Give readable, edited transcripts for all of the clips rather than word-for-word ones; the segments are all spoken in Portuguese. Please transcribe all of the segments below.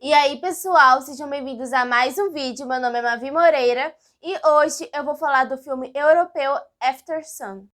E aí, pessoal, sejam bem-vindos a mais um vídeo. Meu nome é Mavi Moreira e hoje eu vou falar do filme europeu Aftersun.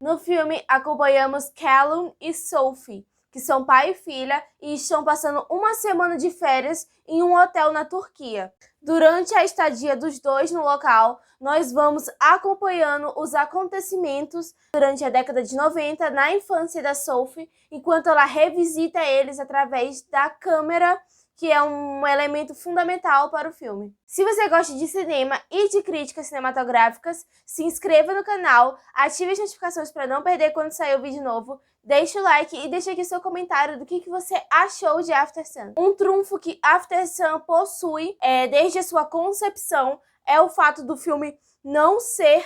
No filme, acompanhamos Callum e Sophie, que são pai e filha e estão passando uma semana de férias em um hotel na Turquia. Durante a estadia dos dois no local, nós vamos acompanhando os acontecimentos durante a década de 90 na infância da Sophie, enquanto ela revisita eles através da câmera, que é um elemento fundamental para o filme. Se você gosta de cinema e de críticas cinematográficas, se inscreva no canal, ative as notificações para não perder quando sair o vídeo novo, deixe o like e deixe aqui seu comentário do que você achou de Aftersun. Um trunfo que Aftersun possui, desde a sua concepção, é o fato do filme não ser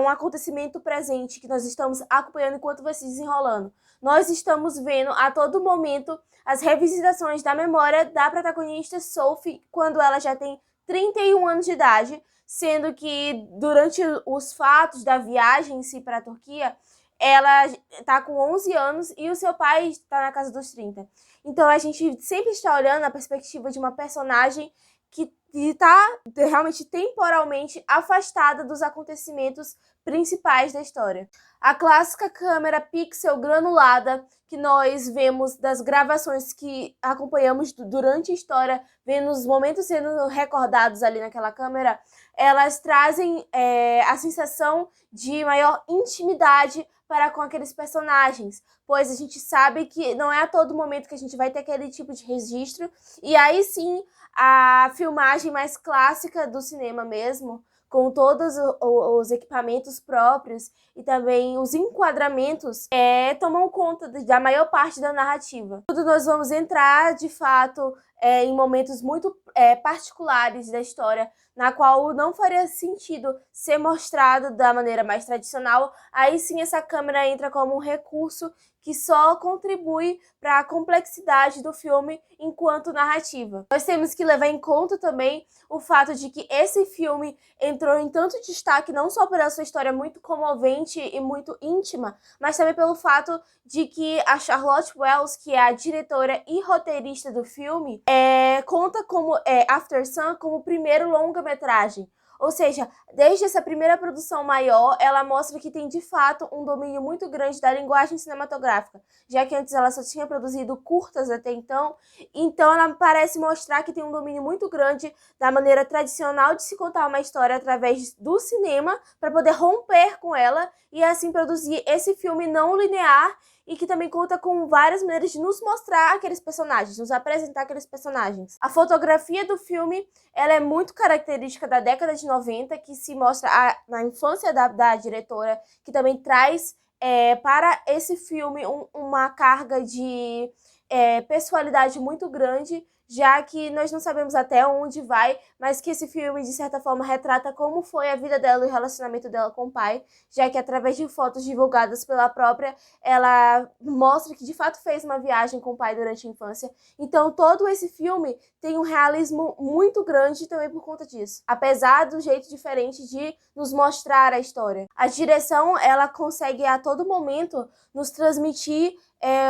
um acontecimento presente que nós estamos acompanhando enquanto vai se desenrolando. Nós estamos vendo a todo momento as revisitações da memória da protagonista Sophie quando ela já tem 31 anos de idade, sendo que durante os fatos da viagem em si para a Turquia, ela está com 11 anos e o seu pai está na casa dos 30. Então a gente sempre está olhando a perspectiva de uma personagem que está realmente temporalmente afastada dos acontecimentos principais da história. A clássica câmera pixel granulada que nós vemos das gravações que acompanhamos durante a história, vendo os momentos sendo recordados ali naquela câmera, elas trazem a sensação de maior intimidade para com aqueles personagens, pois a gente sabe que não é a todo momento que a gente vai ter aquele tipo de registro, e aí sim a filmagem mais clássica do cinema mesmo, com todos os equipamentos próprios e também os enquadramentos, tomam conta da maior parte da narrativa. Tudo nós vamos entrar, de fato, em momentos muito particulares da história, na qual não faria sentido ser mostrado da maneira mais tradicional. Aí sim essa câmera entra como um recurso que só contribui para a complexidade do filme enquanto narrativa. Nós temos que levar em conta também o fato de que esse filme entrou em tanto destaque não só pela sua história muito comovente e muito íntima, mas também pelo fato de que a Charlotte Wells, que é a diretora e roteirista do filme, conta como Aftersun como o primeiro longa-metragem. Ou seja, desde essa primeira produção maior, ela mostra que tem de fato um domínio muito grande da linguagem cinematográfica, já que antes ela só tinha produzido curtas até então ela parece mostrar que tem um domínio muito grande da maneira tradicional de se contar uma história através do cinema, para poder romper com ela e assim produzir esse filme não linear e que também conta com várias maneiras de nos mostrar aqueles personagens, nos apresentar aqueles personagens. A fotografia do filme, ela é muito característica da década de 90, que se mostra na infância da diretora, que também traz para esse filme uma carga de pessoalidade muito grande, já que nós não sabemos até onde vai, mas que esse filme, de certa forma, retrata como foi a vida dela e o relacionamento dela com o pai, já que através de fotos divulgadas pela própria, ela mostra que de fato fez uma viagem com o pai durante a infância. Então todo esse filme tem um realismo muito grande também por conta disso, apesar do jeito diferente de nos mostrar a história. A direção, ela consegue a todo momento nos transmitir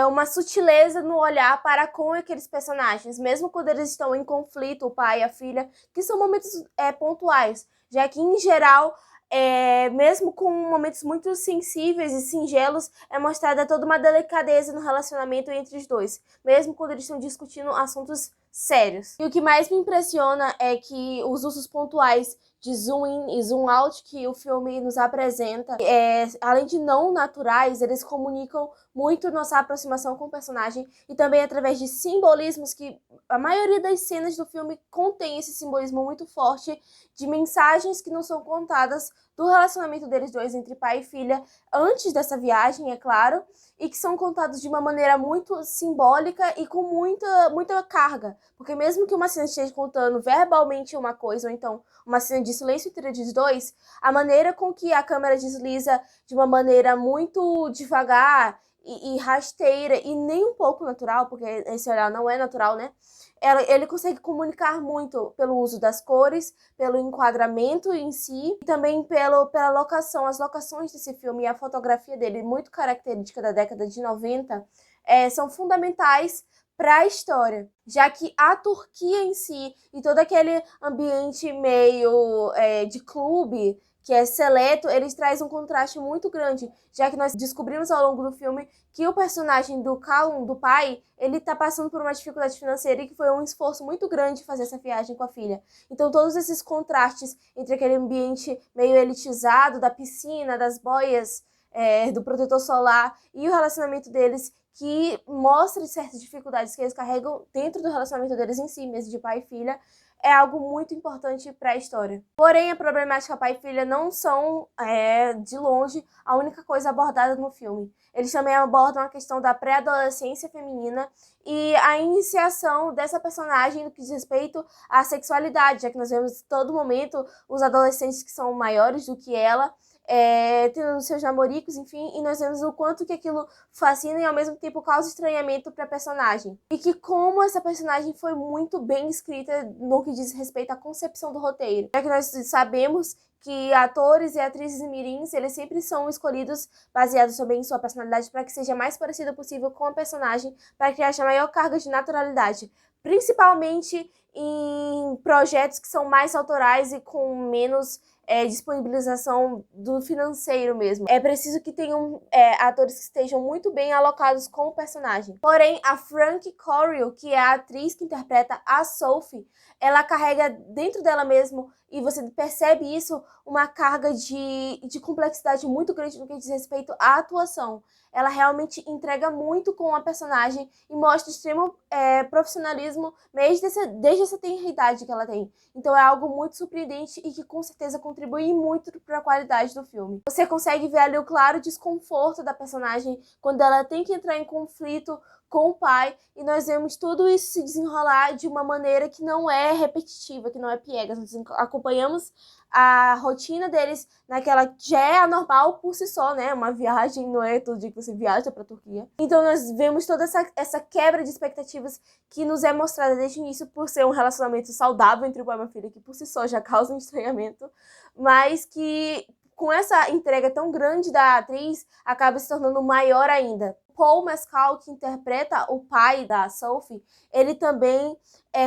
uma sutileza no olhar para com aqueles personagens, mesmo quando eles estão em conflito, o pai e a filha, que são momentos pontuais, já que em geral, mesmo com momentos muito sensíveis e singelos, é mostrada toda uma delicadeza no relacionamento entre os dois, mesmo quando eles estão discutindo assuntos sérios. E o que mais me impressiona é que os usos pontuais de zoom in e zoom out que o filme nos apresenta, além de não naturais, eles comunicam muito nossa aproximação com o personagem e também através de simbolismos que a maioria das cenas do filme contém esse simbolismo muito forte de mensagens que não são contadas do relacionamento deles dois entre pai e filha antes dessa viagem, é claro, e que são contados de uma maneira muito simbólica e com muita carga, porque mesmo que uma cena esteja contando verbalmente uma coisa, ou então uma cena de silêncio entre os dois, a maneira com que a câmera desliza de uma maneira muito devagar e rasteira e nem um pouco natural, porque esse olhar não é natural, né? Ele consegue comunicar muito pelo uso das cores, pelo enquadramento em si, e também pela locação. As locações desse filme e a fotografia dele, muito característica da década de 90, são fundamentais para a história, já que a Turquia em si e todo aquele ambiente meio de clube, que é seleto, eles trazem um contraste muito grande, já que nós descobrimos ao longo do filme que o personagem do Callum, do pai, ele tá passando por uma dificuldade financeira e que foi um esforço muito grande fazer essa viagem com a filha. Então todos esses contrastes entre aquele ambiente meio elitizado, da piscina, das boias, do protetor solar e o relacionamento deles, que mostra certas dificuldades que eles carregam dentro do relacionamento deles em si, mesmo de pai e filha, é algo muito importante para a história. Porém, a problemática pai e filha não são, de longe, a única coisa abordada no filme. Eles também abordam a questão da pré-adolescência feminina e a iniciação dessa personagem no que diz respeito à sexualidade, já que nós vemos todo momento os adolescentes que são maiores do que ela, tendo seus namoricos, enfim, e nós vemos o quanto que aquilo fascina e ao mesmo tempo causa estranhamento para a personagem. E que como essa personagem foi muito bem escrita no que diz respeito à concepção do roteiro. Já que nós sabemos que atores e atrizes mirins, eles sempre são escolhidos baseados também em sua personalidade para que seja mais parecido possível com a personagem, para criar a maior carga de naturalidade. Principalmente em projetos que são mais autorais e com menos disponibilização do financeiro mesmo. É preciso que tenham atores que estejam muito bem alocados com o personagem. Porém, a Frankie Corio, que é a atriz que interpreta a Sophie, ela carrega dentro dela mesmo, e você percebe isso, uma carga de complexidade muito grande no que diz respeito à atuação. Ela realmente entrega muito com a personagem e mostra extremo profissionalismo desde essa tenridade que ela tem. Então é algo muito surpreendente e que com certeza contribui muito para a qualidade do filme. Você consegue ver ali o claro desconforto da personagem quando ela tem que entrar em conflito com o pai, e nós vemos tudo isso se desenrolar de uma maneira que não é repetitiva, que não é piegas. Nós acompanhamos a rotina deles naquela que já é anormal por si só, né? Uma viagem não é todo dia que você viaja para a Turquia. Então nós vemos toda essa quebra de expectativas que nos é mostrada desde o início por ser um relacionamento saudável entre o pai e a filha, que por si só já causa um estranhamento, mas que com essa entrega tão grande da atriz acaba se tornando maior ainda. Paul Mescal, que interpreta o pai da Sophie, ele também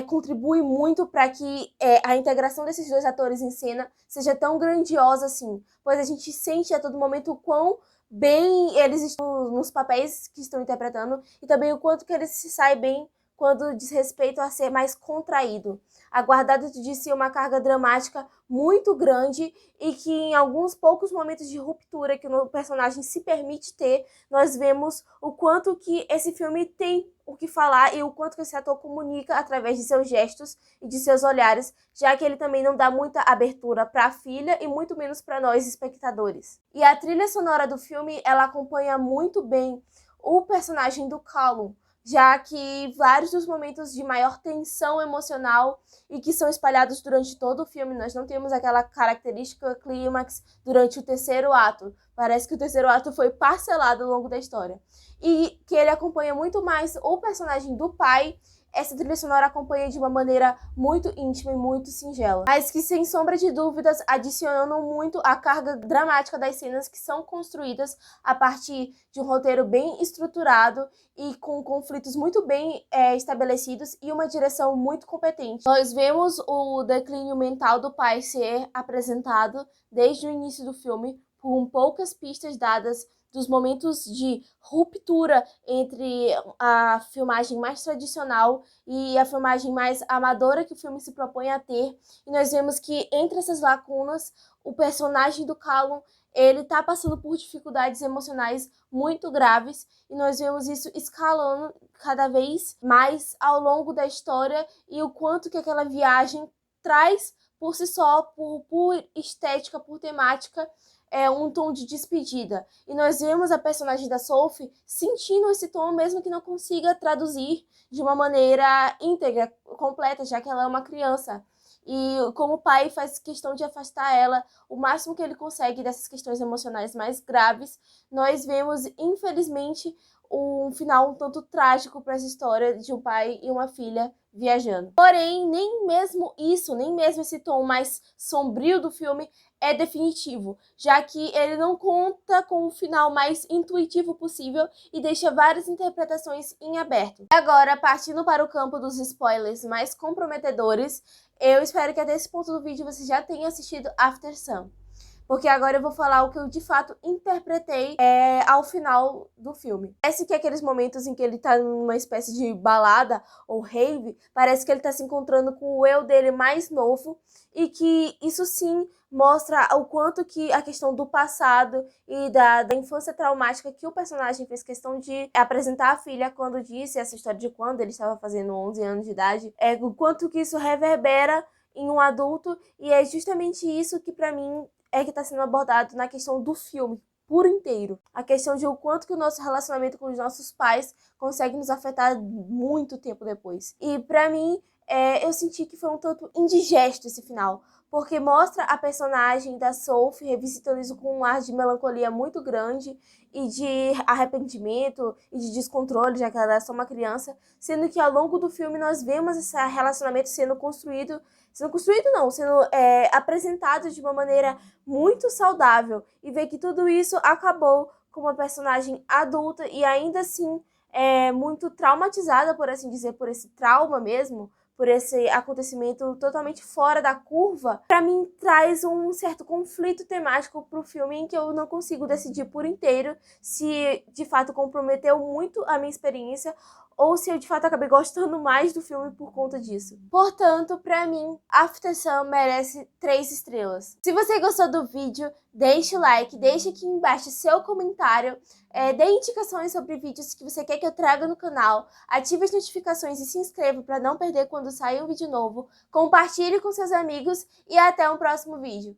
contribui muito para que a integração desses dois atores em cena seja tão grandiosa assim, pois a gente sente a todo momento o quão bem eles estão nos papéis que estão interpretando e também o quanto que eles se saem bem quando diz respeito a ser mais contraído. Aguardar dentro de si uma carga dramática muito grande e que em alguns poucos momentos de ruptura que o personagem se permite ter, nós vemos o quanto que esse filme tem o que falar e o quanto que esse ator comunica através de seus gestos e de seus olhares, já que ele também não dá muita abertura para a filha e muito menos para nós espectadores. E a trilha sonora do filme, ela acompanha muito bem o personagem do Callum, já que vários dos momentos de maior tensão emocional e que são espalhados durante todo o filme, nós não temos aquela característica clímax durante o terceiro ato. Parece que o terceiro ato foi parcelado ao longo da história. E que ele acompanha muito mais o personagem do pai. Essa trilha sonora acompanha de uma maneira muito íntima e muito singela, mas que, sem sombra de dúvidas, adicionam muito a carga dramática das cenas que são construídas a partir de um roteiro bem estruturado e com conflitos muito bem estabelecidos e uma direção muito competente. Nós vemos o declínio mental do pai ser apresentado desde o início do filme, com poucas pistas dadas dos momentos de ruptura entre a filmagem mais tradicional e a filmagem mais amadora que o filme se propõe a ter. E nós vemos que entre essas lacunas, o personagem do Callum, ele tá passando por dificuldades emocionais muito graves e nós vemos isso escalando cada vez mais ao longo da história e o quanto que aquela viagem traz por si só, por estética, por temática, um tom de despedida. E nós vemos a personagem da Sophie sentindo esse tom, mesmo que não consiga traduzir de uma maneira íntegra, completa, já que ela é uma criança. e como o pai faz questão de afastar ela o máximo que ele consegue dessas questões emocionais mais graves, nós vemos, infelizmente, um final um tanto trágico para essa história de um pai e uma filha viajando. Porém, nem mesmo isso, nem mesmo esse tom mais sombrio do filme é definitivo, já que ele não conta com o final mais intuitivo possível e deixa várias interpretações em aberto. Agora, partindo para o campo dos spoilers mais comprometedores, eu espero que até esse ponto do vídeo você já tenha assistido After Sun, porque agora eu vou falar o que eu de fato interpretei ao final do filme. Parece que aqueles momentos em que ele tá numa espécie de balada ou rave, parece que ele tá se encontrando com o eu dele mais novo, e que isso sim mostra o quanto que a questão do passado e da infância traumática que o personagem fez questão de apresentar à filha quando disse essa história de quando ele estava fazendo 11 anos de idade, o quanto que isso reverbera em um adulto, e é justamente isso que pra mim que está sendo abordado na questão do filme por inteiro. A questão de o quanto que o nosso relacionamento com os nossos pais consegue nos afetar muito tempo depois. E pra mim, eu senti que foi um tanto indigesto esse final, porque mostra a personagem da Sophie revisitando isso com um ar de melancolia muito grande e de arrependimento e de descontrole, já que ela é só uma criança, sendo que ao longo do filme nós vemos esse relacionamento sendo apresentado de uma maneira muito saudável, e ver que tudo isso acabou com uma personagem adulta e ainda assim muito traumatizada, por assim dizer, por esse trauma mesmo, por esse acontecimento totalmente fora da curva, pra mim traz um certo conflito temático pro filme, em que eu não consigo decidir por inteiro se de fato comprometeu muito a minha experiência ou se eu de fato acabei gostando mais do filme por conta disso. Portanto, pra mim, After Sun merece 3 estrelas. Se você gostou do vídeo, deixe o like, deixe aqui embaixo seu comentário, dê indicações sobre vídeos que você quer que eu traga no canal, ative as notificações e se inscreva para não perder quando sair um vídeo novo, compartilhe com seus amigos e até um próximo vídeo.